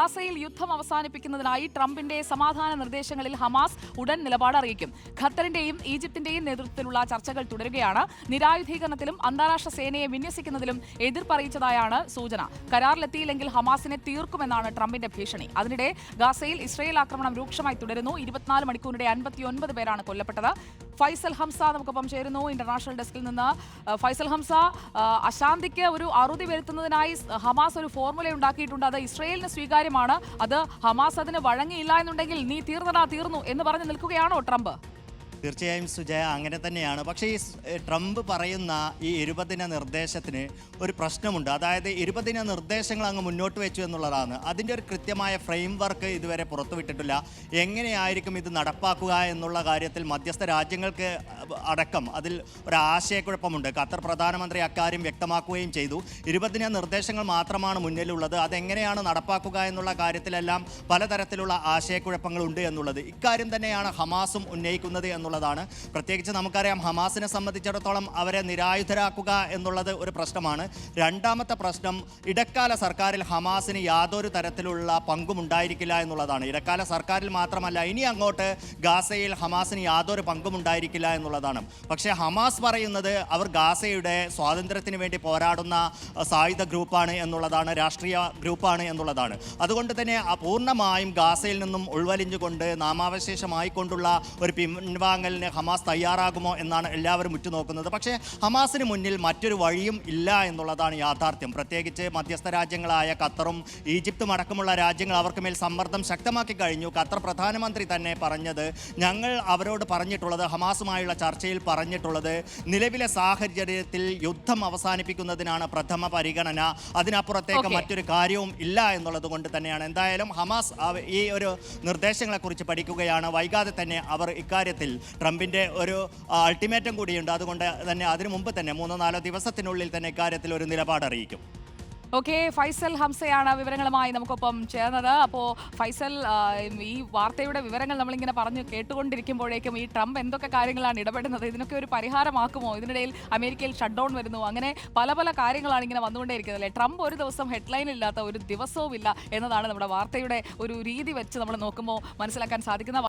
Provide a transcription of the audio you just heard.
ഗാസയിൽ യുദ്ധം അവസാനിപ്പിക്കുന്നതിനായി ട്രംപിന്റെ സമാധാന നിർദ്ദേശങ്ങളിൽ ഹമാസ് ഉടൻ നിലപാട് അറിയിക്കും. ഖത്തറിന്റെയും ഈജിപ്തിന്റെയും നേതൃത്വത്തിലുള്ള ചർച്ചകൾ തുടരുകയാണ്. നിരായുധീകരണത്തിലും അന്താരാഷ്ട്ര സേനയെ വിന്യസിക്കുന്നതിലും എതിർപ്പറിയിച്ചതായാണ് സൂചന. കരാറിലെത്തിയില്ലെങ്കിൽ ഹമാസിനെ തീർക്കുമെന്നാണ് ട്രംപിന്റെ ഭീഷണി. അതിനിടെ ഗാസയിൽ ഇസ്രയേൽ ആക്രമണം രൂക്ഷമായി തുടരുന്നു. 24 മണിക്കൂറിനിടെ 59 പേരാണ് കൊല്ലപ്പെട്ടത്. ഫൈസൽ ഹംസ നമുക്കൊപ്പം ചേരുന്നു ഇന്റർനാഷണൽ ഡെസ്കിൽ നിന്ന്. ഫൈസൽ ഹംസ, അശാന്തിക്ക് ഒരു അറുതി വരുത്തുന്നതിനായി ഹമാസ് ഒരു ഫോർമുല ഉണ്ടാക്കിയിട്ടുണ്ട്. അത് ഇസ്രയേലിന് സ്വീകാര്യമാണ്. അത് ഹമാസ് അതിന് വഴങ്ങിയില്ല എന്നുണ്ടെങ്കിൽ നീ തീർന്നു എന്ന് പറഞ്ഞു നിൽക്കുകയാണോ ട്രംപ്? തീർച്ചയായും സുജയ, അങ്ങനെ തന്നെയാണ്. പക്ഷേ ഈ ട്രംപ് പറയുന്ന ഈ 20 ദിന നിർദ്ദേശത്തിന് ഒരു പ്രശ്നമുണ്ട്. അതായത് 20 ദിന നിർദ്ദേശങ്ങൾ അങ്ങ് മുന്നോട്ട് വെച്ചു എന്നുള്ളതാണ്. അതിൻ്റെ ഒരു കൃത്യമായ ഫ്രെയിം വർക്ക് ഇതുവരെ പുറത്തുവിട്ടിട്ടില്ല. എങ്ങനെയായിരിക്കും ഇത് നടപ്പാക്കുക എന്നുള്ള കാര്യത്തിൽ മധ്യസ്ഥ രാജ്യങ്ങൾക്ക് അടക്കം അതിൽ ഒരു ആശയക്കുഴപ്പമുണ്ട്. ഖത്തർ പ്രധാനമന്ത്രി അക്കാര്യം വ്യക്തമാക്കുകയും ചെയ്തു. 20 ദിന നിർദ്ദേശങ്ങൾ മാത്രമാണ് മുന്നിലുള്ളത്. അതെങ്ങനെയാണ് നടപ്പാക്കുക എന്നുള്ള കാര്യത്തിലെല്ലാം പലതരത്തിലുള്ള ആശയക്കുഴപ്പങ്ങളുണ്ട് എന്നുള്ളത്. ഇക്കാര്യം തന്നെയാണ് ഹമാസും ഉന്നയിക്കുന്നത് എന്നുള്ളതാണ്. പ്രത്യേകിച്ച് നമുക്കറിയാം, ഹമാസിനെ സംബന്ധിച്ചിടത്തോളം അവരെ നിരായുധരാക്കുക എന്നുള്ളത് ഒരു പ്രശ്നമാണ്. രണ്ടാമത്തെ പ്രശ്നം, ഇടക്കാല സർക്കാരിൽ ഹമാസിന് യാതൊരു തരത്തിലുള്ള പങ്കും ഉണ്ടായിരിക്കില്ല എന്നുള്ളതാണ്. ഇടക്കാല സർക്കാരിൽ മാത്രമല്ല, ഇനി അങ്ങോട്ട് ഗാസയിൽ ഹമാസിന് യാതൊരു പങ്കും ഉണ്ടായിരിക്കില്ല എന്നുള്ളതാണ്. പക്ഷേ ഹമാസ് പറയുന്നത് അവർ ഗാസയുടെ സ്വാതന്ത്ര്യത്തിന് വേണ്ടി പോരാടുന്ന സായുധ ഗ്രൂപ്പാണ് എന്നുള്ളതാണ്, രാഷ്ട്രീയ ഗ്രൂപ്പാണ് എന്നുള്ളതാണ്. അതുകൊണ്ട് തന്നെ പൂർണ്ണമായും ഗാസയിൽ നിന്നും ഉൾവലിഞ്ഞുകൊണ്ട് നാമാവശേഷമായിക്കൊണ്ടുള്ള ഒരു പിൻവാങ്ങലിന് ഹമാസ് തയ്യാറാകുമോ എന്നാണ് എല്ലാവരും ഉറ്റുനോക്കുന്നത്. പക്ഷേ ഹമാസിന് മുന്നിൽ മറ്റൊരു വഴിയും ഇല്ല എന്നുള്ളതാണ് യാഥാർത്ഥ്യം. പ്രത്യേകിച്ച് മധ്യസ്ഥ രാജ്യങ്ങളായ ഖത്തറും ഈജിപ്തും അടക്കമുള്ള രാജ്യങ്ങൾ അവർക്ക് മേൽ സമ്മർദ്ദം ശക്തമാക്കി കഴിഞ്ഞു. ഖത്തർ പ്രധാനമന്ത്രി തന്നെ പറഞ്ഞത്, ഞങ്ങൾ അവരോട് പറഞ്ഞിട്ടുള്ളത്, ഹമാസുമായുള്ള ചർച്ചയിൽ പറഞ്ഞിട്ടുള്ളത്, നിലവിലെ സാഹചര്യത്തിൽ യുദ്ധം അവസാനിപ്പിക്കുന്നതിനാണ് പ്രഥമ പരിഗണന, അതിനപ്പുറത്തേക്ക് മറ്റൊരു കാര്യവും ഇല്ല എന്നുള്ളത് കൊണ്ട് തന്നെയാണ്. എന്തായാലും ഹമാസ് ഈ ഒരു നിർദ്ദേശങ്ങളെക്കുറിച്ച് പഠിക്കുകയാണ്. വൈകാതെ തന്നെ അവർ ഇക്കാര്യത്തിൽ ട്രംപിൻ്റെ ഒരു അൾട്ടിമേറ്റം കൂടിയുണ്ട്. അതുകൊണ്ട് തന്നെ അതിനു മുമ്പ് തന്നെ 3-4 ദിവസത്തിനുള്ളിൽ തന്നെ ഇക്കാര്യത്തിൽ ഒരു നിലപാട് അറിയിക്കും. ഓക്കെ, ഫൈസൽ ഹംസയാണ് വിവരങ്ങളുമായി നമുക്കൊപ്പം ചേർന്നത്. അപ്പോൾ ഫൈസൽ, ഈ വാർത്തയുടെ വിവരങ്ങൾ നമ്മളിങ്ങനെ പറഞ്ഞു കേട്ടുകൊണ്ടിരിക്കുമ്പോഴേക്കും ഈ ട്രംപ് എന്തൊക്കെ കാര്യങ്ങളാണ് ഇടപെടുന്നത്, ഇതിനൊക്കെ ഒരു പരിഹാരമാക്കുമോ? ഇതിനിടയിൽ അമേരിക്കയിൽ ഷട്ട് ഡൗൺ വരുന്നു, അങ്ങനെ പല കാര്യങ്ങളാണ് ഇങ്ങനെ വന്നുകൊണ്ടേയിരിക്കുന്നത് അല്ലേ? ട്രംപ് ഒരു ദിവസം ഹെഡ്ലൈൻ ഇല്ലാത്ത ഒരു ദിവസവും ഇല്ല എന്നതാണ് നമ്മുടെ വാർത്തയുടെ ഒരു രീതി വെച്ച് നമ്മൾ നോക്കുമ്പോൾ മനസ്സിലാക്കാൻ സാധിക്കുന്ന